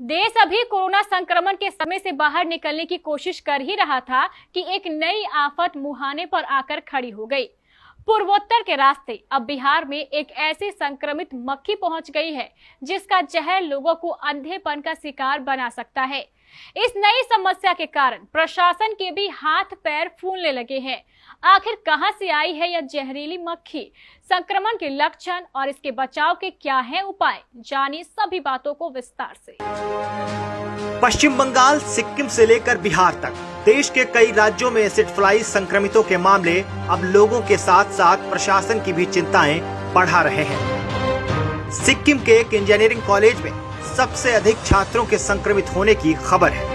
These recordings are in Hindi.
देश अभी कोरोना संक्रमण के समय से बाहर निकलने की कोशिश कर ही रहा था कि एक नई आफत मुहाने पर आकर खड़ी हो गई। पूर्वोत्तर के रास्ते अब बिहार में एक ऐसी संक्रमित मक्खी पहुंच गई है जिसका जहर लोगों को अंधेपन का शिकार बना सकता है। इस नई समस्या के कारण प्रशासन के भी हाथ पैर फूलने लगे हैं। आखिर कहां से आई है यह जहरीली मक्खी, संक्रमण के लक्षण और इसके बचाव के क्या हैं उपाय, जानिए सभी बातों को विस्तार से। पश्चिम बंगाल, सिक्किम से लेकर बिहार तक देश के कई राज्यों में एसिड फ्लाई संक्रमितों के मामले अब लोगों के साथ साथ प्रशासन की भी चिंताएं बढ़ा रहे हैं। सिक्किम के एक इंजीनियरिंग कॉलेज में सबसे अधिक छात्रों के संक्रमित होने की खबर है।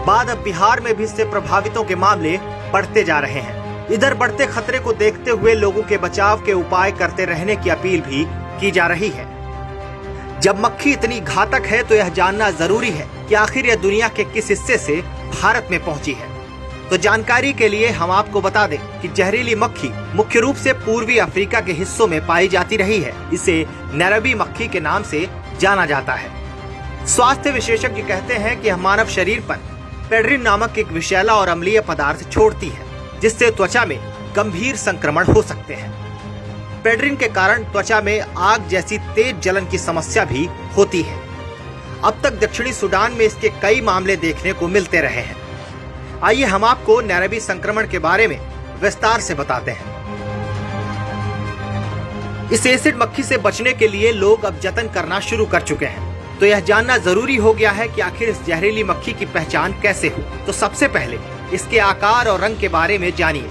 बाद अब बिहार में भी इससे प्रभावितों के मामले बढ़ते जा रहे हैं। इधर बढ़ते खतरे को देखते हुए लोगों के बचाव के उपाय करते रहने की अपील भी की जा रही है। जब मक्खी इतनी घातक है तो यह जानना जरूरी है कि आखिर यह दुनिया के किस हिस्से से भारत में पहुंची है। तो जानकारी के लिए हम आपको बता दें कि जहरीली मक्खी मुख्य रूप से पूर्वी अफ्रीका के हिस्सों में पाई जाती रही है। इसे नैरोबी मक्खी के नाम से जाना जाता है। स्वास्थ्य विशेषज्ञ कहते हैं कि यह मानव शरीर पर पेड्रिन नामक एक विषैला और अम्लीय पदार्थ छोड़ती है, जिससे त्वचा में गंभीर संक्रमण हो सकते हैं। पेड्रिन के कारण त्वचा में आग जैसी तेज जलन की समस्या भी होती है। अब तक दक्षिणी सूडान में इसके कई मामले देखने को मिलते रहे हैं। आइए हम आपको नैरोबी संक्रमण के बारे में विस्तार से बताते हैं। इस एसिड मक्खी से बचने के लिए लोग अब जतन करना शुरू कर चुके हैं। तो यह जानना जरूरी हो गया है कि आखिर इस जहरीली मक्खी की पहचान कैसे हो। तो सबसे पहले इसके आकार और रंग के बारे में जानिए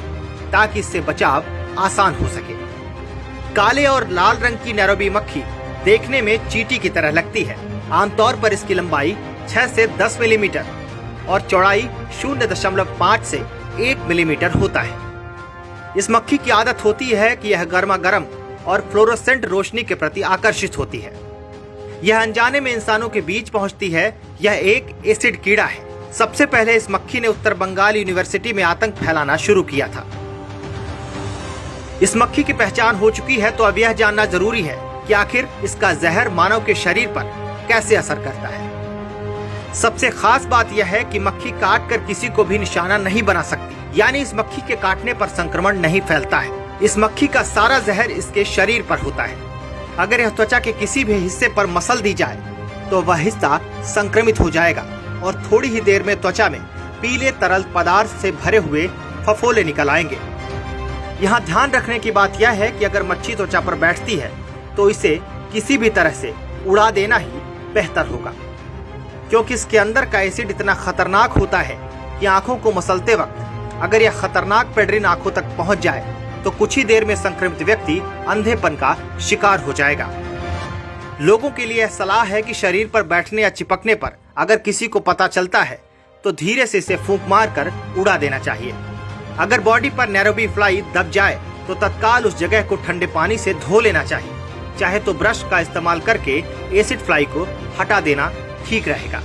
ताकि इससे बचाव आसान हो सके। काले और लाल रंग की नैरोबी मक्खी देखने में चींटी की तरह लगती है। आमतौर पर इसकी लंबाई 6 से 10 मिलीमीटर और चौड़ाई 0.5 से 1 मिलीमीटर होता है। इस मक्खी की आदत होती है कि यह गर्मा गर्म और फ्लोरोसेंट रोशनी के प्रति आकर्षित होती है। यह अनजाने में इंसानों के बीच पहुंचती है। यह एक एसिड कीड़ा है। सबसे पहले इस मक्खी ने उत्तर बंगाल यूनिवर्सिटी में आतंक फैलाना शुरू किया था। इस मक्खी की पहचान हो चुकी है तो अब यह जानना जरूरी है कि आखिर इसका जहर मानव के शरीर पर कैसे असर करता है। सबसे खास बात यह है कि मक्खी काट कर किसी को भी निशाना नहीं बना सकती, यानी इस मक्खी के काटने पर संक्रमण नहीं फैलता है। इस मक्खी का सारा जहर इसके शरीर पर होता है। अगर यह त्वचा के किसी भी हिस्से पर मसल दी जाए तो वह हिस्सा संक्रमित हो जाएगा और थोड़ी ही देर में त्वचा में पीले तरल पदार्थ से भरे हुए फफोले निकल आएंगे। यहाँ ध्यान रखने की बात यह है कि अगर मच्छी त्वचा पर बैठती है तो इसे किसी भी तरह से उड़ा देना ही बेहतर होगा, क्योंकि इसके अंदर का एसिड इतना खतरनाक होता है कि आंखों को मसलते वक्त अगर यह खतरनाक पेड्रिन आंखों तक पहुंच जाए तो कुछ ही देर में संक्रमित व्यक्ति अंधेपन का शिकार हो जाएगा। लोगों के लिए सलाह है कि शरीर पर बैठने या चिपकने पर अगर किसी को पता चलता है तो धीरे से इसे फूंक मारकर उड़ा देना चाहिए। अगर बॉडी पर नैरोबी फ्लाई दब जाए तो तत्काल उस जगह को ठंडे पानी से धो लेना चाहिए। चाहे तो ब्रश का इस्तेमाल करके एसिड फ्लाई को हटा देना ठीक रहेगा।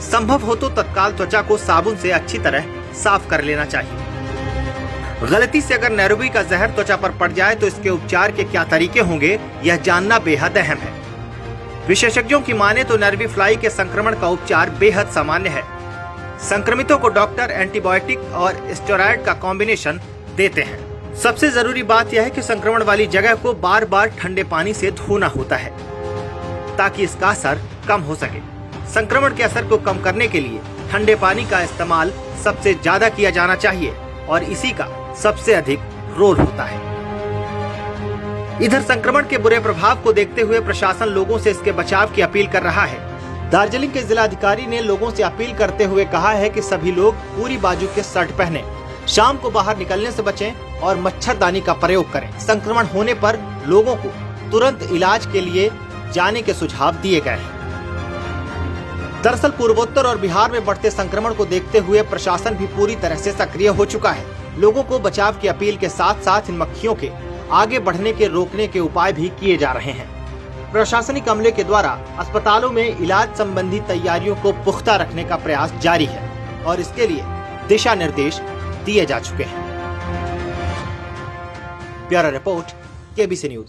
संभव हो तो तत्काल त्वचा को साबुन से अच्छी तरह साफ कर लेना चाहिए। गलती से अगर नैरोबी का जहर त्वचा पर पड़ जाए तो इसके उपचार के क्या तरीके होंगे, यह जानना बेहद अहम है। विशेषज्ञों की माने तो नैरोबी फ्लाई के संक्रमण का उपचार बेहद सामान्य है। संक्रमितों को डॉक्टर एंटीबायोटिक और स्टेरॉयड का कॉम्बिनेशन देते हैं। सबसे जरूरी बात यह है कि संक्रमण वाली जगह को बार बार ठंडे पानी से धोना होता है ताकि इसका असर कम हो सके। संक्रमण के असर को कम करने के लिए ठंडे पानी का इस्तेमाल सबसे ज्यादा किया जाना चाहिए और इसी का सबसे अधिक रोल होता है। इधर संक्रमण के बुरे प्रभाव को देखते हुए प्रशासन लोगों से इसके बचाव की अपील कर रहा है। दार्जिलिंग के जिलाधिकारी ने लोगों से अपील करते हुए कहा है कि सभी लोग पूरी बाजू के शर्ट पहने, शाम को बाहर निकलने से बचें और मच्छरदानी का प्रयोग करें। संक्रमण होने पर लोगों को तुरंत इलाज के लिए जाने के सुझाव दिए गए हैं। दरअसल पूर्वोत्तर और बिहार में बढ़ते संक्रमण को देखते हुए प्रशासन भी पूरी तरह से सक्रिय हो चुका है। लोगों को बचाव की अपील के साथ साथ इन मक्खियों के आगे बढ़ने के रोकने के उपाय भी किए जा रहे हैं। प्रशासनिक अमले के द्वारा अस्पतालों में इलाज संबंधी तैयारियों को पुख्ता रखने का प्रयास जारी है और इसके लिए दिशा निर्देश दिए जा चुके हैं। Bureau report, KBC news.